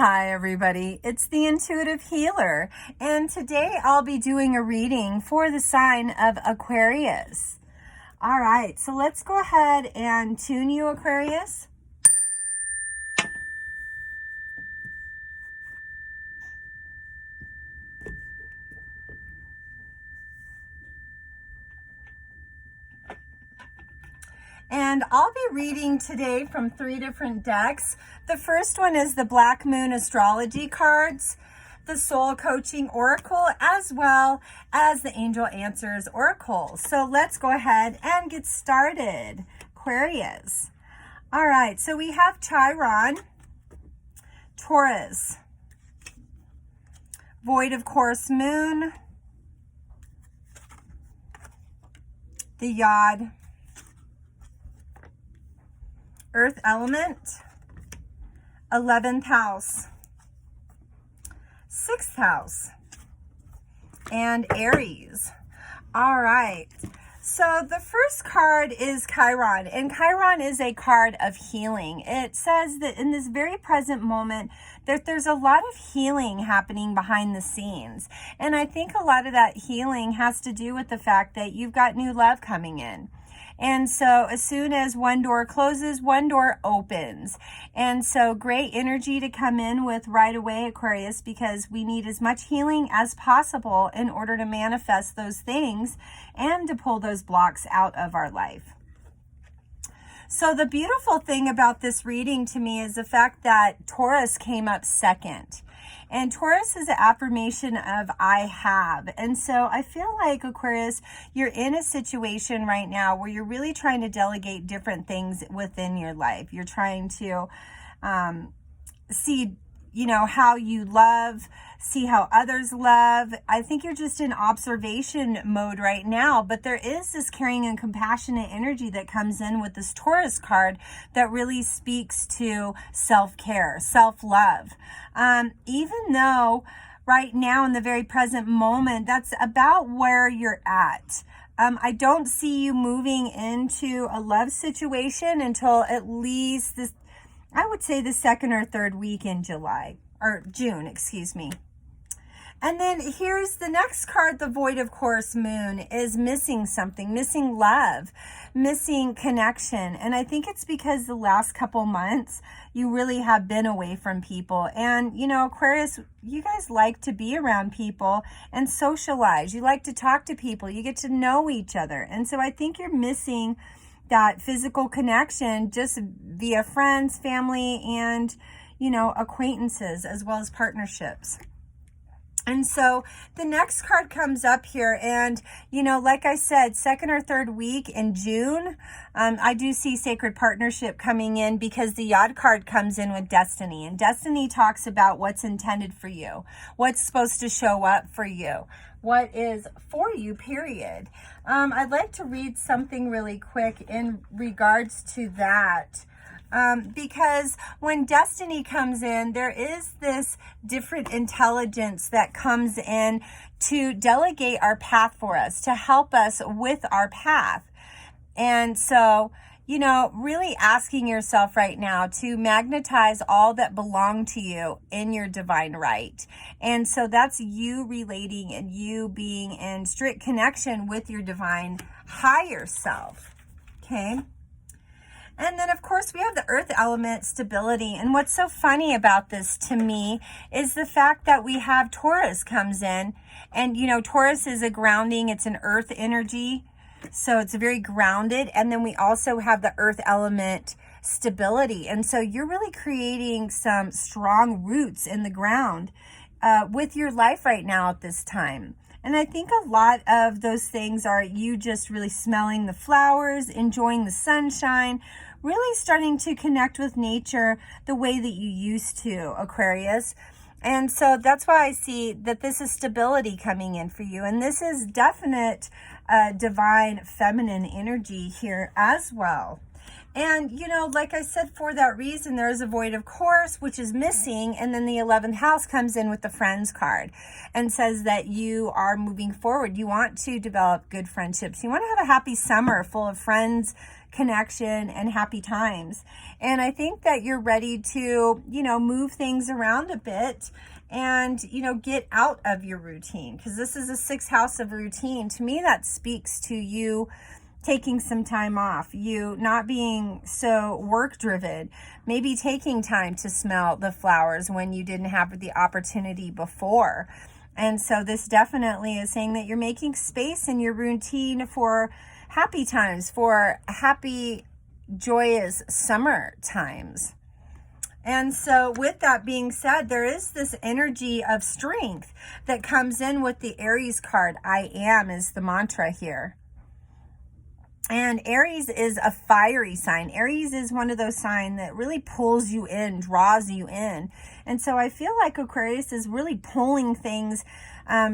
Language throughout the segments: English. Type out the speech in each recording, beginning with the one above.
Hi everybody, it's the Intuitive Healer, and today I'll be doing a reading for the sign of Aquarius. All right, so let's go ahead and tune you, Aquarius. And I'll be reading today from 3 different decks. The first one is the Black Moon Astrology cards, the Soul Coaching Oracle, as well as the Angel Answers Oracle. So let's go ahead and get started, Aquarius. All right, so we have Chiron, Taurus, Void of Course Moon, the Yod, Earth Element, 11th house, 6th house, and Aries. All right, so the first card is Chiron, and Chiron is a card of healing. It says that in this very present moment that there's a lot of healing happening behind the scenes, and I think a lot of that healing has to do with the fact that you've got new love coming in. And so as soon as one door closes, one door opens. And so great energy to come in with right away, Aquarius, because we need as much healing as possible in order to manifest those things and to pull those blocks out of our life. So the beautiful thing about this reading to me is the fact that Taurus came up second. And Taurus is an affirmation of I have. And so I feel like, Aquarius, you're in a situation right now where you're really trying to delegate different things within your life. You're trying to see, how you love, see how others love. I think you're just in observation mode right now, but there is this caring and compassionate energy that comes in with this Taurus card that really speaks to self-care, self-love. Even though right now in the very present moment, that's about where you're at. I don't see you moving into a love situation until at least this, I would say the second or third week in June, excuse me. And then here's the next card, the Void of Course Moon, is missing something, missing love, missing connection. And I think it's because the last couple months, you really have been away from people. And, Aquarius, you guys like to be around people and socialize. You like to talk to people. You get to know each other. And so I think you're missing that physical connection just via friends, family, and, acquaintances, as well as partnerships. And so the next card comes up here, and, like I said, second or third week in June, I do see sacred partnership coming in because the Yod card comes in with destiny, and destiny talks about what's intended for you, what's supposed to show up for you, what is for you, period. I'd like to read something really quick in regards to that. Because when destiny comes in, there is this different intelligence that comes in to delegate our path for us, to help us with our path. And so, really asking yourself right now to magnetize all that belong to you in your divine right. And so that's you relating and you being in strict connection with your divine higher self. Okay. And then, of course, we have the earth element, stability. And what's so funny about this to me is the fact that we have Taurus comes in. And, Taurus is a grounding. It's an earth energy. So it's very grounded. And then we also have the earth element stability. And so you're really creating some strong roots in the ground with your life right now at this time. And I think a lot of those things are you just really smelling the flowers, enjoying the sunshine, really starting to connect with nature the way that you used to, Aquarius. And so that's why I see that this is stability coming in for you. And this is definite divine feminine energy here as well. And, like I said, for that reason, there is a void of course, which is missing. And then the 11th house comes in with the friends card and says that you are moving forward. You want to develop good friendships. You want to have a happy summer full of friends, connection and happy times. And I think that you're ready to, move things around a bit and, get out of your routine, because this is a 6th house of routine. To me, that speaks to you taking some time off, you not being so work driven, maybe taking time to smell the flowers when you didn't have the opportunity before. And so this definitely is saying that you're making space in your routine for happy times, for happy, joyous summer times. And so with that being said, there is this energy of strength that comes in with the Aries card. I am is the mantra here. And Aries is a fiery sign. Aries is one of those signs that really pulls you in, draws you in. And so I feel like Aquarius is really pulling things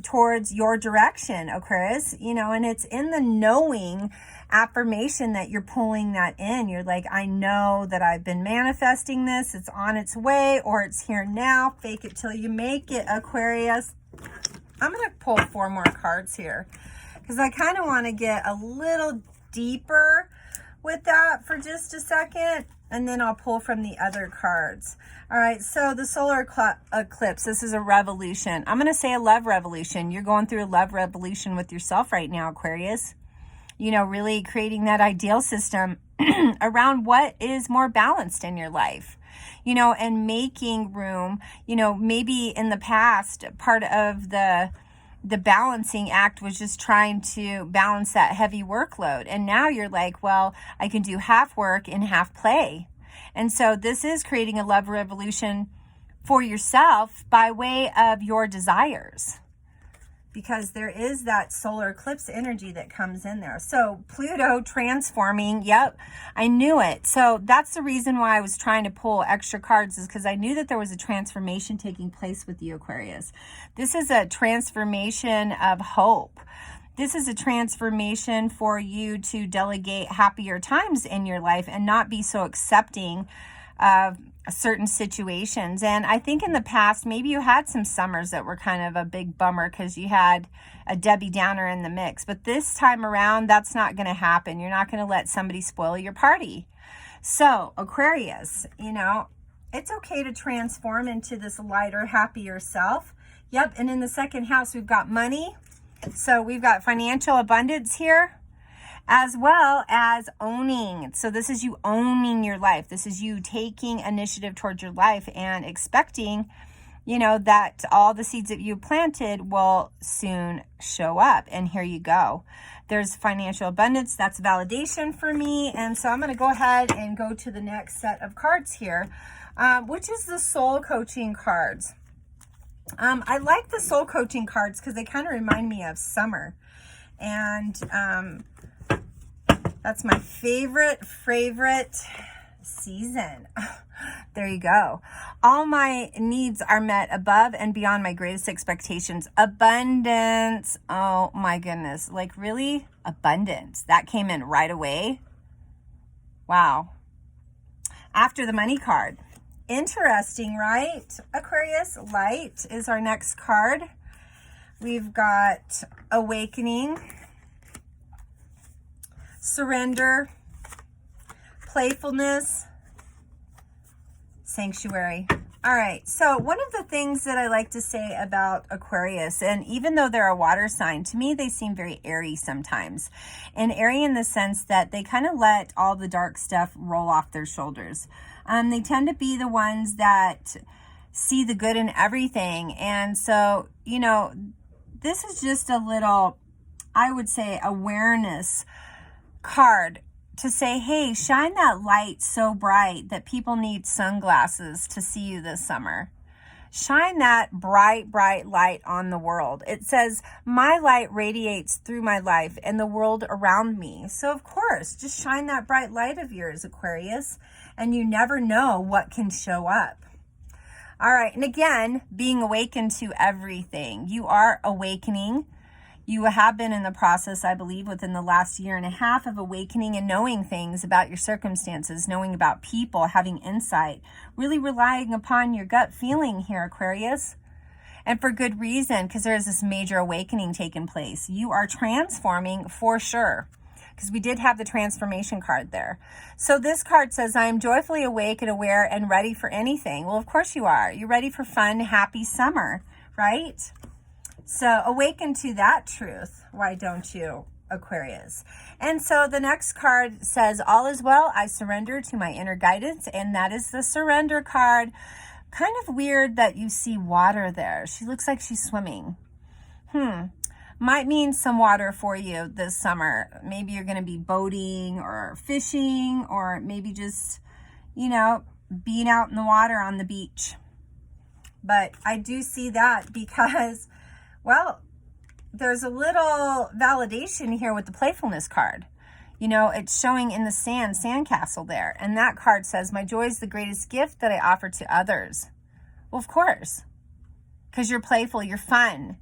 towards your direction, Aquarius, and it's in the knowing affirmation that you're pulling that in. You're like, I know that I've been manifesting this. It's on its way, or it's here now. Fake it till you make it, Aquarius. I'm going to pull 4 more cards here because I kind of want to get a little deeper with that for just a second, and then I'll pull from the other cards. All right, so the solar eclipse, this is a revolution. I'm going to say a love revolution. You're going through a love revolution with yourself right now, Aquarius. Really creating that ideal system around what is more balanced in your life, and making room, maybe in the past, part of the balancing act was just trying to balance that heavy workload. And now you're like, well, I can do half work and half play. And so this is creating a love revolution for yourself by way of your desires, because there is that solar eclipse energy that comes in there. So Pluto transforming. Yep, I knew it. So that's the reason why I was trying to pull extra cards, is because I knew that there was a transformation taking place with you, Aquarius. This is a transformation of hope. This is a transformation for you to delegate happier times in your life and not be so accepting of certain situations. And I think in the past, maybe you had some summers that were kind of a big bummer because you had a Debbie Downer in the mix. But this time around, that's not going to happen. You're not going to let somebody spoil your party. So Aquarius, it's okay to transform into this lighter, happier self. Yep. And in the 2nd house, we've got money. So we've got financial abundance here, as well as owning. So this is you owning your life. This is you taking initiative towards your life and expecting, that all the seeds that you planted will soon show up. And here you go. There's financial abundance. That's validation for me. And so I'm going to go ahead and go to the next set of cards here, which is the soul coaching cards. I like the soul coaching cards because they kind of remind me of summer. And that's my favorite season. There you go. All my needs are met above and beyond my greatest expectations. Abundance. Oh my goodness. Like, really? Abundance. That came in right away. Wow. After the money card. Interesting, right? Aquarius, light is our next card. We've got awakening, surrender, playfulness, sanctuary. All right, so one of the things that I like to say about Aquarius, and even though they're a water sign, to me they seem very airy sometimes. And airy in the sense that they kind of let all the dark stuff roll off their shoulders. They tend to be the ones that see the good in everything. And so, this is just a little, I would say, awareness card to say, hey, shine that light so bright that people need sunglasses to see you this summer. Shine that bright, bright light on the world. It says, my light radiates through my life and the world around me. So of course, just shine that bright light of yours, Aquarius, and you never know what can show up. All right. And again, being awakened to everything. You are awakening. You have been in the process, I believe, within the last 1.5 years of awakening and knowing things about your circumstances, knowing about people, having insight, really relying upon your gut feeling here, Aquarius. And for good reason, because there is this major awakening taking place. You are transforming for sure. because we did have the transformation card there. So this card says, I am joyfully awake and aware and ready for anything. Well, of course you are. You're ready for fun, happy summer, right? So awaken to that truth. Why don't you, Aquarius? And so the next card says, all is well. I surrender to my inner guidance. And that is the surrender card. Kind of weird that you see water there. She looks like she's swimming. Might mean some water for you this summer. Maybe you're going to be boating or fishing, or maybe just, you know, being out in the water on the beach. But I do see that because, well, there's a little validation here with the playfulness card. You know, it's showing in the sandcastle there. And that card says, my joy is the greatest gift that I offer to others. Well, of course, because you're playful, you're fun.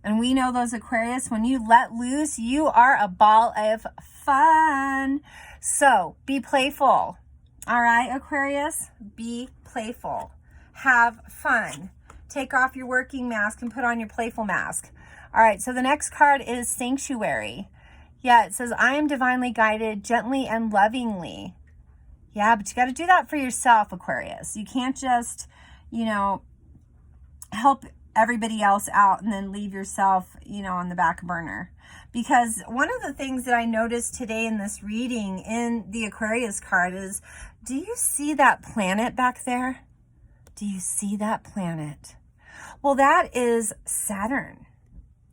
And we know those Aquarius, when you let loose, you are a ball of fun. So be playful. All right, Aquarius, be playful. Have fun. Take off your working mask and put on your playful mask. All right, so the next card is Sanctuary. Yeah, it says, I am divinely guided gently and lovingly. Yeah, but you got to do that for yourself, Aquarius. You can't just, you know, help everybody else out and then leave yourself, you know, on the back burner. Because one of the things that I noticed today in this reading in the Aquarius card is, do you see that planet back there? Do you see that planet? Well, that is Saturn.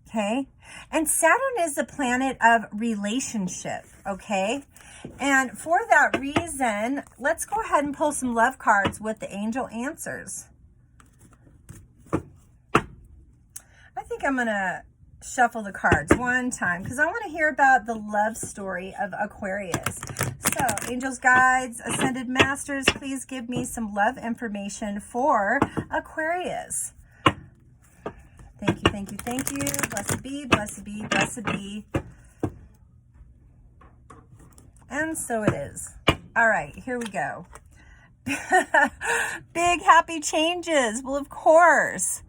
Okay. And Saturn is the planet of relationship. Okay. And for that reason, let's go ahead and pull some love cards with the angel answers. I think I'm going to shuffle the cards one time because I want to hear about the love story of Aquarius. So, angels, guides, ascended masters, please give me some love information for Aquarius. Thank you, thank you, thank you. Blessed be, blessed be, blessed be. And so it is. All right, here we go. Big happy changes. Well, of course.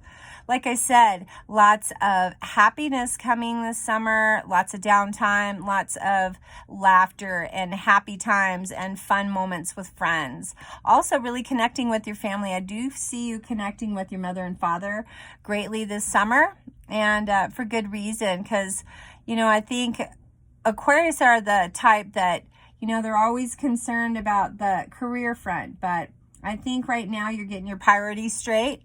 Like I said, lots of happiness coming this summer, lots of downtime, lots of laughter and happy times and fun moments with friends. Also really connecting with your family. I do see you connecting with your mother and father greatly this summer, and for good reason, because, you know, I think Aquarius are the type that, you know, they're always concerned about the career front, but I think right now you're getting your priorities straight,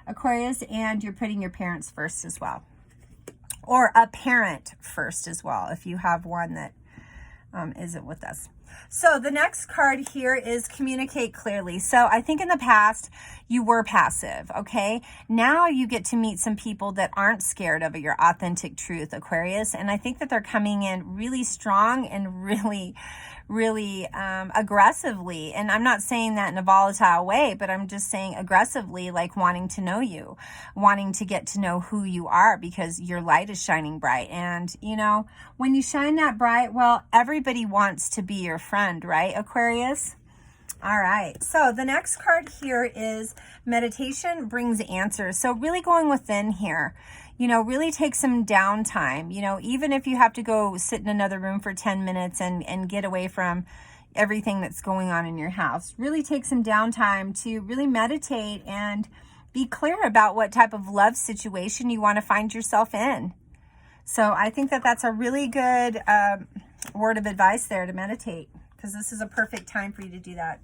Aquarius, and you're putting your parents first as well, or a parent first as well, if you have one that isn't with us. So the next card here is communicate clearly. So I think in the past you were passive, okay? Now you get to meet some people that aren't scared of your authentic truth, Aquarius, and I think that they're coming in really strong and really aggressively. And I'm not saying that in a volatile way, but I'm just saying aggressively, like wanting to know you, wanting to get to know who you are, because your light is shining bright. And, you know, when you shine that bright, well, everybody wants to be your friend, right, Aquarius? All right. So the next card here is meditation brings answers. So really going within here. You know, really take some downtime, you know, even if you have to go sit in another room for 10 minutes and get away from everything that's going on in your house. Really take some downtime to really meditate and be clear about what type of love situation you want to find yourself in. So I think that that's a really good word of advice there, to meditate, because this is a perfect time for you to do that.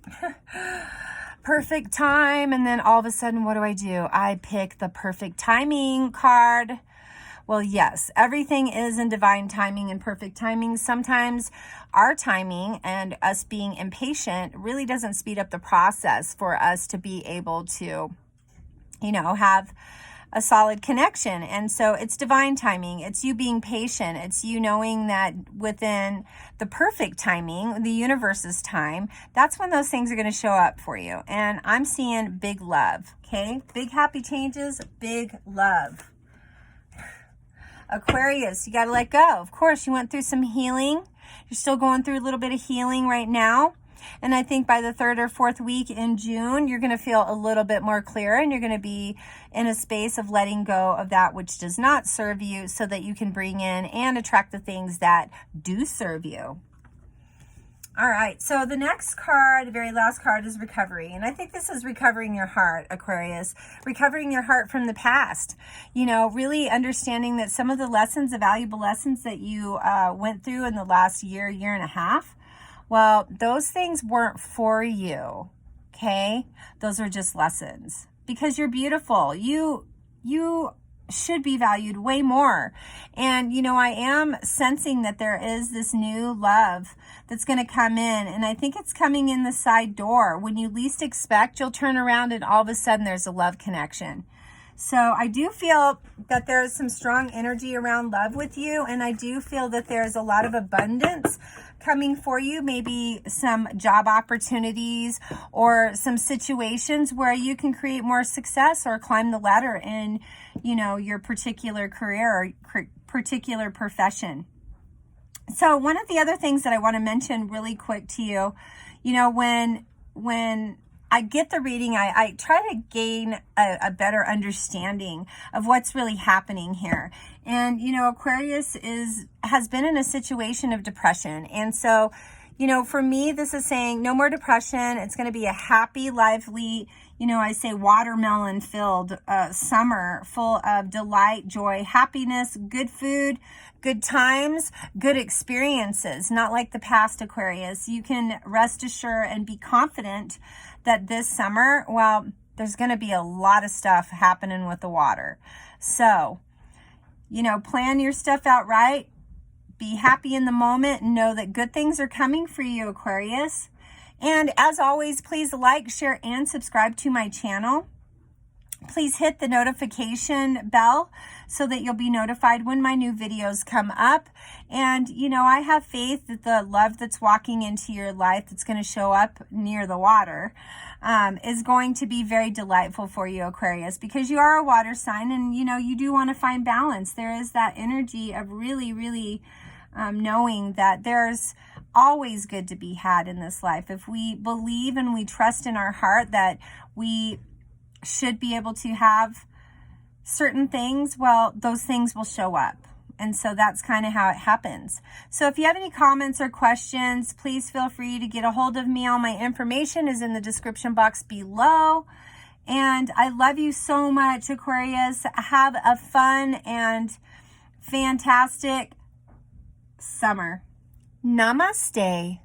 Perfect time. And then all of a sudden, what do? I pick the perfect timing card. Well, yes, everything is in divine timing and perfect timing. Sometimes our timing and us being impatient really doesn't speed up the process for us to be able to, you know, have a solid connection. And so it's divine timing. It's you being patient. It's you knowing that within the perfect timing, the universe's time, that's when those things are going to show up for you. And I'm seeing big love. Okay. Big happy changes, big love. Aquarius, you got to let go. Of course, you went through some healing. You're still going through a little bit of healing right now. And I think by the 3rd or 4th week in June, you're going to feel a little bit more clear, and you're going to be in a space of letting go of that which does not serve you so that you can bring in and attract the things that do serve you. All right, so the next card, the very last card, is recovery. And I think this is recovering your heart, Aquarius. Recovering your heart from the past. You know, really understanding that some of the lessons, the valuable lessons that you went through in the last year, year and a half, well, those things weren't for you, okay? Those are just lessons. Because you're beautiful. You should be valued way more. And, you know, I am sensing that there is this new love that's going to come in. And I think it's coming in the side door. When you least expect, you'll turn around and all of a sudden there's a love connection. So I do feel that there is some strong energy around love with you. And I do feel that there's a lot of abundance coming for you, maybe some job opportunities or some situations where you can create more success or climb the ladder in, you know, your particular career or particular profession. So one of the other things that I want to mention really quick to you, you know, when I get the reading, I try to gain a better understanding of what's really happening here. And, you know, Aquarius has been in a situation of depression. And so, you know, for me, this is saying no more depression. It's going to be a happy, lively, you know, I say watermelon filled summer full of delight, joy, happiness, good food, good times, good experiences, not like the past, Aquarius. You can rest assured and be confident that this summer, well, there's going to be a lot of stuff happening with the water. So, you know, plan your stuff out right. Be happy in the moment and know that good things are coming for you, Aquarius. And as always, please like, share, and subscribe to my channel. Please hit the notification bell so that you'll be notified when my new videos come up. And, you know, I have faith that the love that's walking into your life that's going to show up near the water is going to be very delightful for you, Aquarius, because you are a water sign and, you know, you do want to find balance. There is that energy of really, really knowing that there's always good to be had in this life. If we believe and we trust in our heart that we should be able to have certain things, well, those things will show up. And so that's kind of how it happens. So if you have any comments or questions, please feel free to get a hold of me. All my information is in the description box below. And I love you so much, Aquarius. Have a fun and fantastic summer. Namaste.